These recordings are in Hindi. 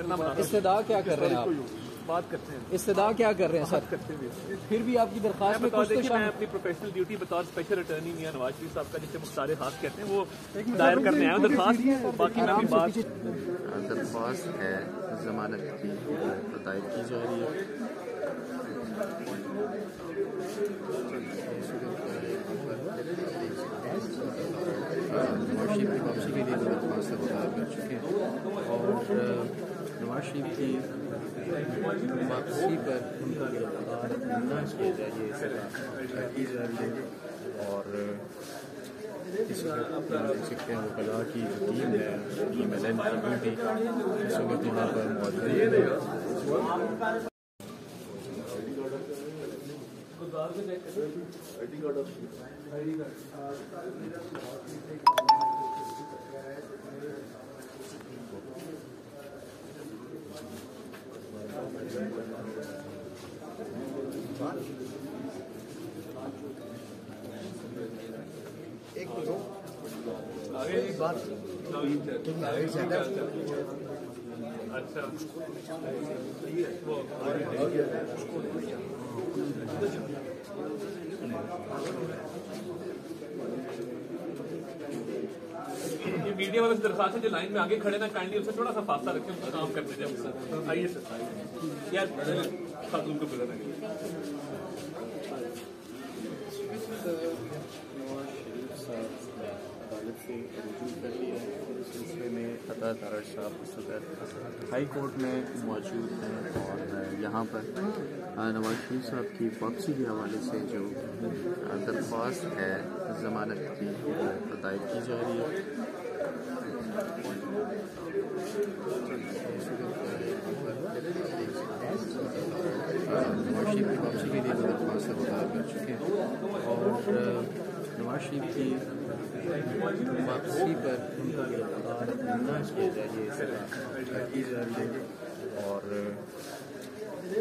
इस्तदा क्या कर रहे हैं आप? बात करते हैं, इस्तदा क्या कर रहे हैं सर? करते हैं। फिर भी आपकी दरख्वास्त में कुछ तो मैं अपनी प्रोफेशनल ड्यूटी बतौर स्पेशल अटर्नी मियां नवाज शरीफ साहब का जिसे मुख्तार खास कहते हैं वो दायर करने आए दरख्वास्त। बाकी मैं भी बात दरख्वास्त है जमानत की दायर की जा रही है। नवाज शरीफ की वापसी के लिए दरख्वास्त दायर कर चुके हैं और नवाज शरीफ की वापसी पर उनका गिरफ्तार न किया जाए ये की जा रही है। और इस वक्त आप देख सकते हैं वो कला की जो टीम है MLN की इस वक्त यहाँ पर मौजूद है। एक बात अच्छा ये मीडिया वाले दरख्वास्त है जो लाइन में आगे खड़े ना काइंडली उससे थोड़ा सा फासला रखें, उनका काम करने दें सर। आइए सर यार खातून को बुलाना है। अदालत से रुजू कर लिया है इस सिलसिले में अता तारड़ साहब हाई कोर्ट में मौजूद हैं और यहाँ पर नवाज शरीफ साहब की वापसी के हवाले से जो दरख्वास्त है जमानत की दायर की जा रही है। नवाज शरीफ की वापसी के लिए दरख्वास्त दायर कर चुके हैं और नवाज शरीफ की वापसी पर उनका गिरफ्तार न किया जाए ये की जा रही है। और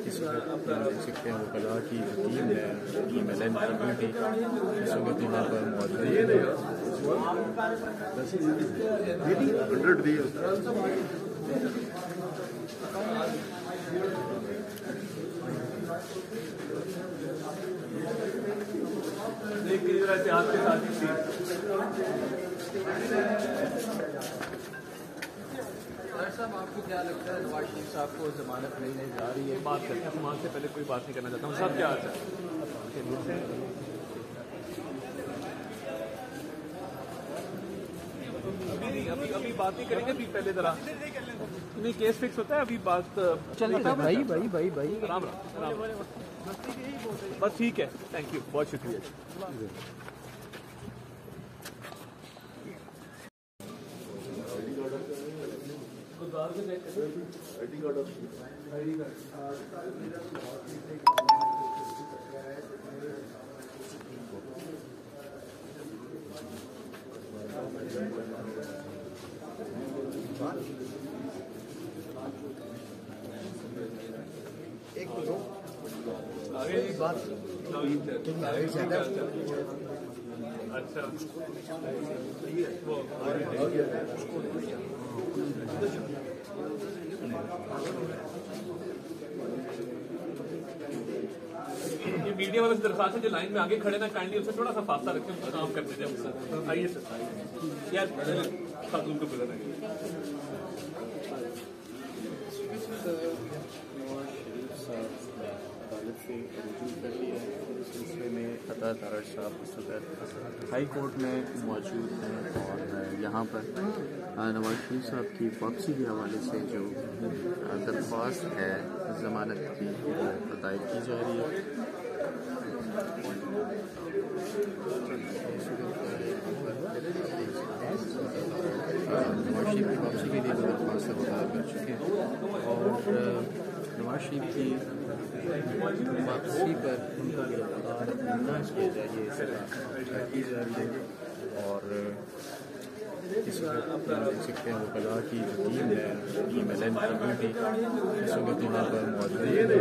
इस वक्त आप देख सकते हैं वो कला की जो टीम है MLN की इस वक्त यहाँ पर मौजूद है। इतिहास के साथ साहब आपको क्या लगता है नवाज शरीफ साहब को जमानत मिलने जा रही है? बात करते हैं, सामान से पहले कोई बात नहीं करना चाहता हूँ। साहब क्या हाल है? अभी अभी बात नहीं करेंगे, अभी पहले जरा नहीं केस फिक्स होता है, अभी बात चलिए भाई भाई भाई भाई राम राम बस ठीक है, थैंक यू, बहुत शुक्रिया। एक बात अच्छा ये मीडिया वाले दरख्वास्त है जो लाइन में आगे खड़े ना काइंडली उससे थोड़ा सा फासला रखें, उनका काम करने दें सर। आइए सर यार खातून को बुलाना है। अदालत से रुजू कर लिया है इस सिलसिले में अता तारड़ साहब हाई कोर्ट में मौजूद हैं और यहाँ पर नवाज शरीफ साहब की वापसी के हवाले से जो दरख्वास्त है जमानत की दायर की जा रही है। नवाज शरीफ की वापसी के लिए दरख्वास्त दायर कर चुके हैं और नवाज शरीफ की वापसी पर उनका गिरफ्तार न किया जाए ये की जा रही है। और इस वक्त आप देख सकते हैं वो कला की जो टीम है MLN की इस वक्त यहाँ पर मौजूद है।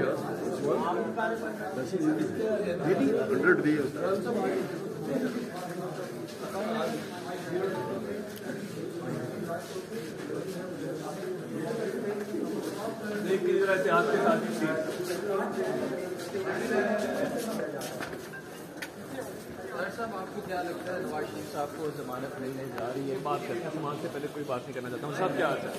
देखिए जरा इतिहास के साथ ही साहब आपको क्या लगता है नवाज शरीफ साहब को जमानत मिलने जा रही है? बात करते हैं, समाज से पहले कोई बात नहीं करना चाहता हूँ। साहब क्या हाल है?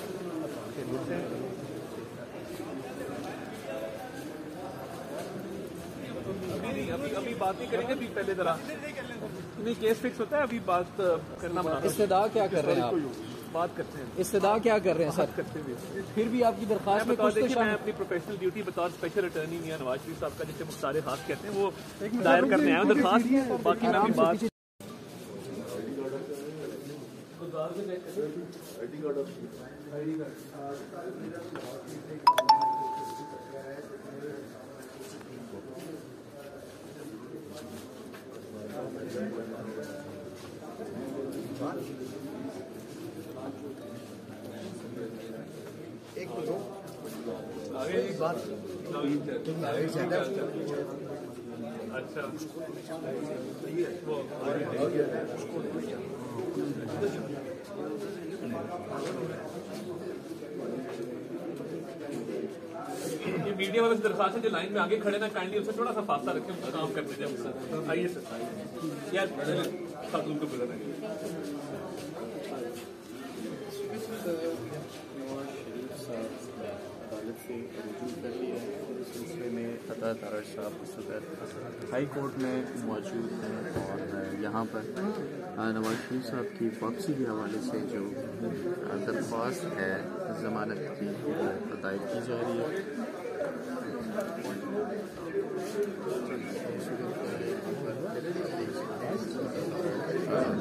अभी नहीं, अभी बात नहीं करेंगे। अभी पहले जरा नहीं, केस फिक्स होता है, अभी बात करना पड़ा। इस्तदा क्या कर रहे हैं आप? बात करते हैं, इस्तदा क्या कर रहे हैं सर? करते हुए फिर भी आपकी दरख्वास्त में कुछ तो देखिए, मैं शामिल अपनी प्रोफेशनल ड्यूटी बतौर स्पेशल अटर्नी मियां नवाज शरीफ साहब का जिसे मुख्तार खास कहते हैं वो दायर करने आया हूं दरखास्त। बाकी मैं अभी बात एक मिनट आगे बात ज्यादा अच्छा ये मीडिया वाले दरखास्त है जो लाइन में आगे खड़े ना, काइंडली उससे थोड़ा सा फासला रखें, उनका काम करने दें सर। आइए सर, यार खातून को बुला रहे हैं। नवाज शरीफ साहब ने अदालत से रुजू कर लिया है। इस सिलसिले में अता तारड़ साहब इस वक्त हाई कोर्ट में मौजूद हैं और यहाँ पर नवाज शरीफ साहब की वापसी के हवाले से जो दरख्वास्त है ज़मानत की अदायद की जा रही है।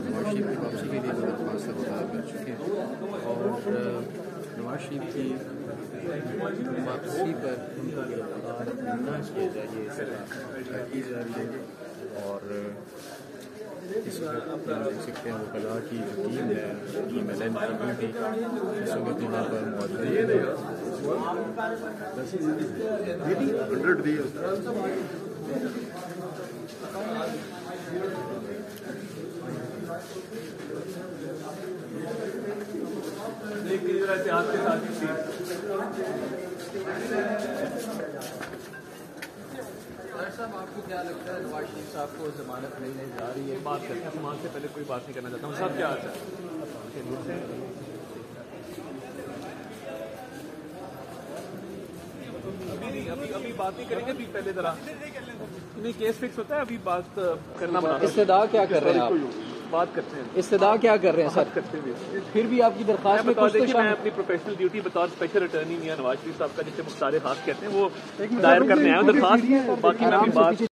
नवाज शरीफ की वापसी के लिए दरख्वास्त दायर कर चुके हैं और नवाज शरीफ की वापसी पर उनको गिरफ्तार न किया जाए ये सलाह की जा रही है। और इस वक्त आप देख सकते हैं वकला की जो टीम है टीम एल एन की इस वक्त यहाँ पर मौजूद है। 100 दिए देखिए जरा इतिहास के साथ ही साहब आपको क्या लगता है नवाज शरीफ साहब को जमानत मिलने जा रही है? बात करते हैं, समाज से पहले कोई बात नहीं करना चाहता हूँ। साहब क्या हाल है? अभी नहीं, अभी बात नहीं करेंगे। अभी पहले जरा नहीं, केस फिक्स होता है, अभी बात करना पड़ा। इस्तदा क्या कर रहे हैं आप? बात करते हैं, इस्तदा क्या कर रहे हैं सर? करते हुए फिर भी आपकी दरख्वास्त में कुछ तो देखिए, मैं शामिल अपनी प्रोफेशनल ड्यूटी बतौर स्पेशल अटर्नी मियां नवाज शरीफ साहब का जिसे मुख्तार खास कहते हैं वो दायर करने आया हूं दरखास्त। बाकी मैं अभी बात